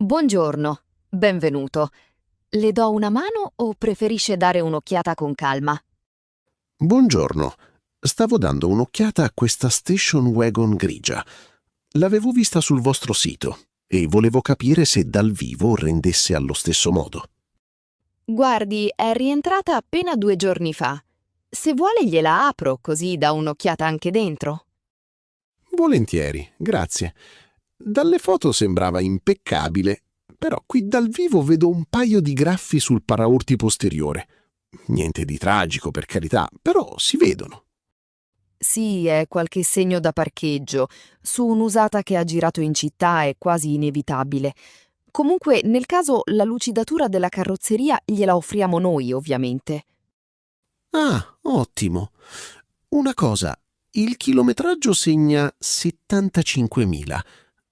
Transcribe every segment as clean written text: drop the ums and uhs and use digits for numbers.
Buongiorno, benvenuto. Le do una mano o preferisce dare un'occhiata con calma? Buongiorno, stavo dando un'occhiata a questa station wagon grigia. L'avevo vista sul vostro sito e volevo capire se dal vivo rendesse allo stesso modo. Guardi, è rientrata appena 2 giorni fa. Se vuole gliela apro così dà un'occhiata anche dentro. Volentieri, grazie. Dalle foto sembrava impeccabile, però qui dal vivo vedo un paio di graffi sul paraurti posteriore. Niente di tragico, per carità, però si vedono. Sì, è qualche segno da parcheggio. Su un'usata che ha girato in città è quasi inevitabile. Comunque, nel caso, la lucidatura della carrozzeria gliela offriamo noi, ovviamente. Ah, ottimo. Una cosa, il chilometraggio segna 75.000.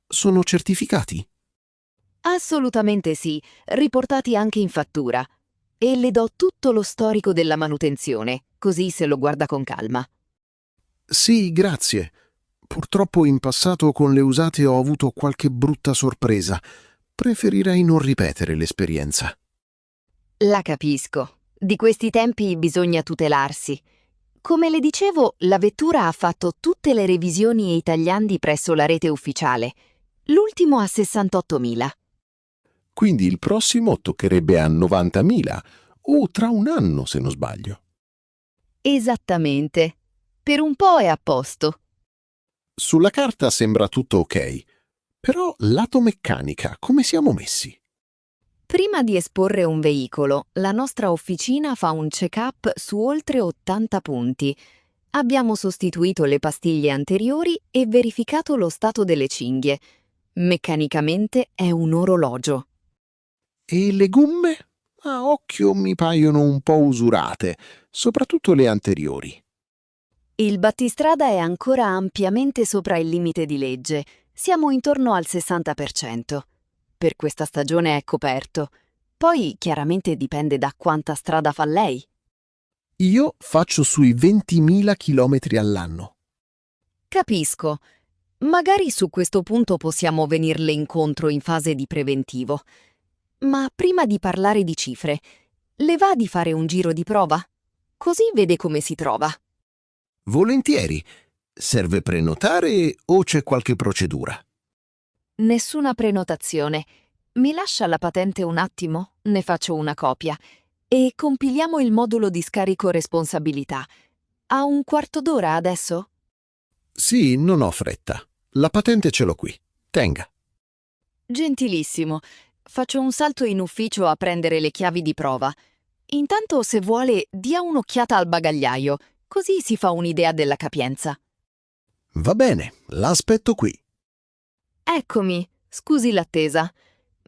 Sono certificati? Assolutamente sì, riportati anche in fattura. E le do tutto lo storico della manutenzione, così se lo guarda con calma. Sì, grazie. Purtroppo in passato con le usate ho avuto qualche brutta sorpresa. Preferirei non ripetere l'esperienza. La capisco. Di questi tempi bisogna tutelarsi. Come le dicevo, la vettura ha fatto tutte le revisioni e i tagliandi presso la rete ufficiale. L'ultimo a 68.000. Quindi il prossimo toccherebbe a 90.000 o tra un anno se non sbaglio. Esattamente. Per un po' è a posto. Sulla carta sembra tutto ok, però lato meccanica come siamo messi? Prima di esporre un veicolo, la nostra officina fa un check-up su oltre 80 punti. Abbiamo sostituito le pastiglie anteriori e verificato lo stato delle cinghie. Meccanicamente è un orologio. E le gomme? A occhio mi paiono un po' usurate, soprattutto le anteriori. Il battistrada è ancora ampiamente sopra il limite di legge. Siamo intorno al 60%. Per questa stagione è coperto. Poi chiaramente dipende da quanta strada fa lei. Io faccio sui 20.000 chilometri all'anno. Capisco. Magari su questo punto possiamo venirle incontro in fase di preventivo. Ma prima di parlare di cifre, le va di fare un giro di prova? Così vede come si trova. Volentieri. Serve prenotare o c'è qualche procedura? Nessuna prenotazione. Mi lascia la patente un attimo? Ne faccio una copia. E compiliamo il modulo di scarico responsabilità. Ha un quarto d'ora adesso? Sì, non ho fretta. La patente ce l'ho qui. Tenga. Gentilissimo. Faccio un salto in ufficio a prendere le chiavi di prova. Intanto, se vuole, dia un'occhiata al bagagliaio, così si fa un'idea della capienza. Va bene, l'aspetto qui. Eccomi, scusi l'attesa.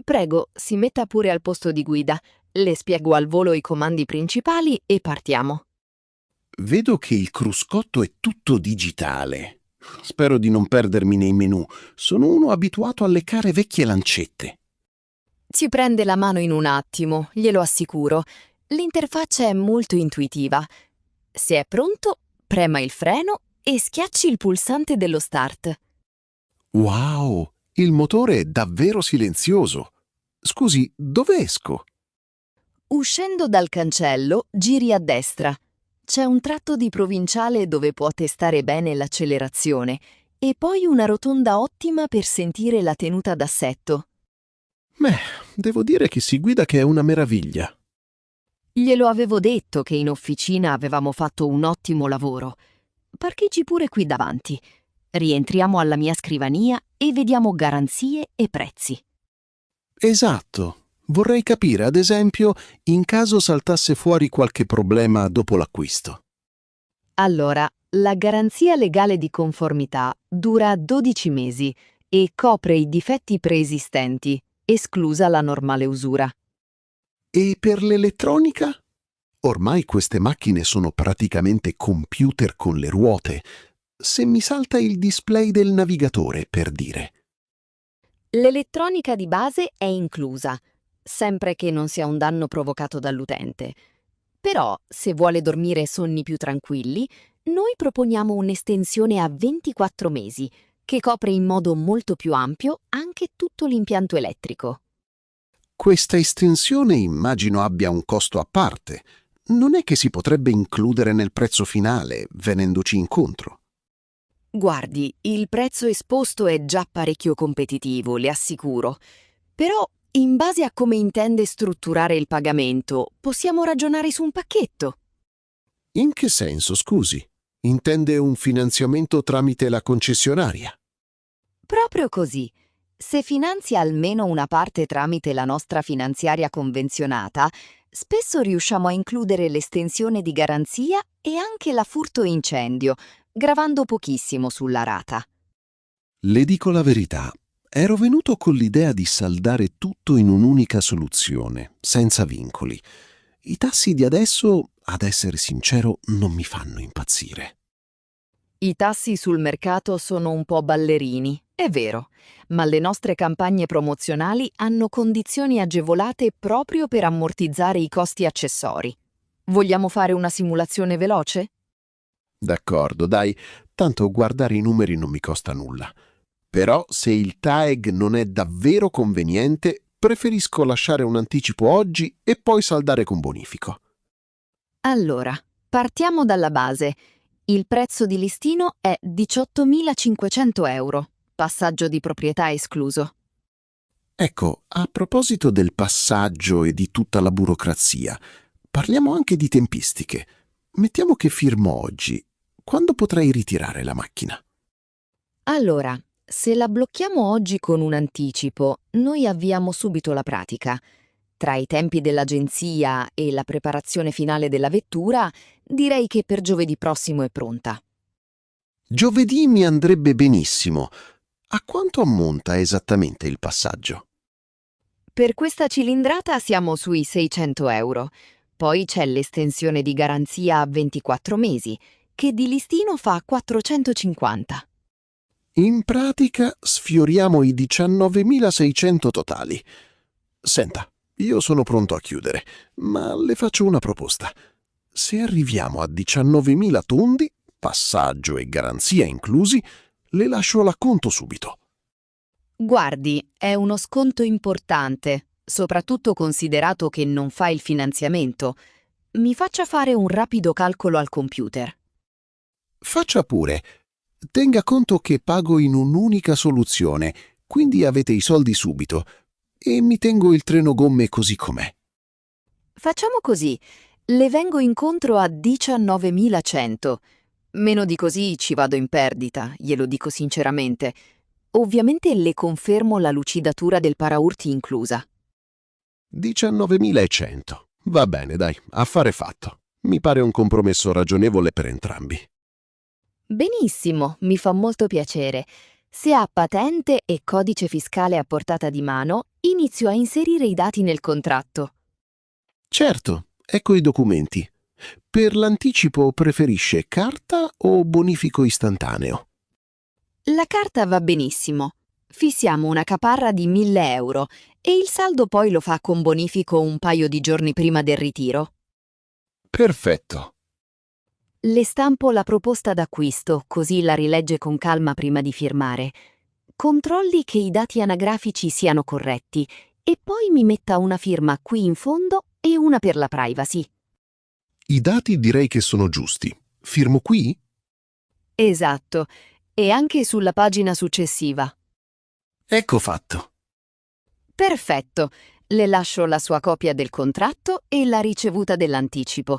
Prego, si metta pure al posto di guida. Le spiego al volo i comandi principali e partiamo. Vedo che il cruscotto è tutto digitale. Spero di non perdermi nei menu. Sono uno abituato a leccare vecchie lancette. Ci prende la mano in un attimo, glielo assicuro. L'interfaccia è molto intuitiva. Se è pronto, prema il freno e schiacci il pulsante dello start. Wow, il motore è davvero silenzioso. Scusi, dove esco? Uscendo dal cancello, giri a destra. C'è un tratto di provinciale dove può testare bene l'accelerazione e poi una rotonda ottima per sentire la tenuta d'assetto. Beh, devo dire che si guida che è una meraviglia. Glielo avevo detto che in officina avevamo fatto un ottimo lavoro. Parcheggi pure qui davanti. Rientriamo alla mia scrivania e vediamo garanzie e prezzi. Esatto. Vorrei capire, ad esempio, in caso saltasse fuori qualche problema dopo l'acquisto. Allora, la garanzia legale di conformità dura 12 mesi e copre i difetti preesistenti, esclusa la normale usura. E per l'elettronica? Ormai queste macchine sono praticamente computer con le ruote. Se mi salta il display del navigatore, per dire. L'elettronica di base è inclusa, sempre che non sia un danno provocato dall'utente. Però, se vuole dormire sonni più tranquilli, noi proponiamo un'estensione a 24 mesi, che copre in modo molto più ampio anche tutto l'impianto elettrico. Questa estensione immagino abbia un costo a parte. Non è che si potrebbe includere nel prezzo finale, venendoci incontro? Guardi, il prezzo esposto è già parecchio competitivo, le assicuro. Però, in base a come intende strutturare il pagamento, possiamo ragionare su un pacchetto. In che senso, scusi? Intende un finanziamento tramite la concessionaria? Proprio così. Se finanzia almeno una parte tramite la nostra finanziaria convenzionata, spesso riusciamo a includere l'estensione di garanzia e anche la furto incendio, gravando pochissimo sulla rata. Le dico la verità. Ero venuto con l'idea di saldare tutto in un'unica soluzione, senza vincoli. I tassi di adesso, ad essere sincero, non mi fanno impazzire. I tassi sul mercato sono un po' ballerini, è vero, ma le nostre campagne promozionali hanno condizioni agevolate proprio per ammortizzare i costi accessori. Vogliamo fare una simulazione veloce? D'accordo, dai, tanto guardare i numeri non mi costa nulla. Però se il TAEG non è davvero conveniente, preferisco lasciare un anticipo oggi e poi saldare con bonifico. Allora, partiamo dalla base. Il prezzo di listino è 18.500 euro, passaggio di proprietà escluso. Ecco, a proposito del passaggio e di tutta la burocrazia, parliamo anche di tempistiche. Mettiamo che firmo oggi. Quando potrei ritirare la macchina? Allora, se la blocchiamo oggi con un anticipo, noi avviamo subito la pratica. Tra i tempi dell'agenzia e la preparazione finale della vettura, direi che per giovedì prossimo è pronta. Giovedì mi andrebbe benissimo. A quanto ammonta esattamente il passaggio? Per questa cilindrata siamo sui 600 euro. Poi c'è l'estensione di garanzia a 24 mesi, che di listino fa 450. In pratica sfioriamo i 19.600 totali. Senta, io sono pronto a chiudere, ma le faccio una proposta. Se arriviamo a 19.000 tondi, passaggio e garanzia inclusi, le lascio l'acconto subito. Guardi, è uno sconto importante, soprattutto considerato che non fa il finanziamento. Mi faccia fare un rapido calcolo al computer. Faccia pure. Tenga conto che pago in un'unica soluzione, quindi avete i soldi subito. E mi tengo il treno gomme così com'è. Facciamo così, le vengo incontro a 19.100. Meno di così ci vado in perdita, glielo dico sinceramente. Ovviamente le confermo la lucidatura del paraurti inclusa. 19.100. Va bene, dai, affare fatto. Mi pare un compromesso ragionevole per entrambi. Benissimo, mi fa molto piacere. Se ha patente e codice fiscale a portata di mano, inizio a inserire i dati nel contratto. Certo, ecco i documenti. Per l'anticipo preferisce carta o bonifico istantaneo? La carta va benissimo. Fissiamo una caparra di 1.000 euro e il saldo poi lo fa con bonifico un paio di giorni prima del ritiro. Perfetto. Le stampo la proposta d'acquisto, così la rilegge con calma prima di firmare. Controlli che i dati anagrafici siano corretti e poi mi metta una firma qui in fondo e una per la privacy. I dati direi che sono giusti. Firmo qui? Esatto, e anche sulla pagina successiva. Ecco fatto. Perfetto, le lascio la sua copia del contratto e la ricevuta dell'anticipo.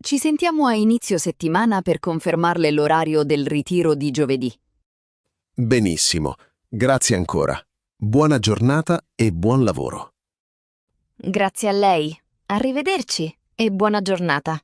Ci sentiamo a inizio settimana per confermarle l'orario del ritiro di giovedì. Benissimo. Grazie ancora. Buona giornata e buon lavoro. Grazie a lei. Arrivederci e buona giornata.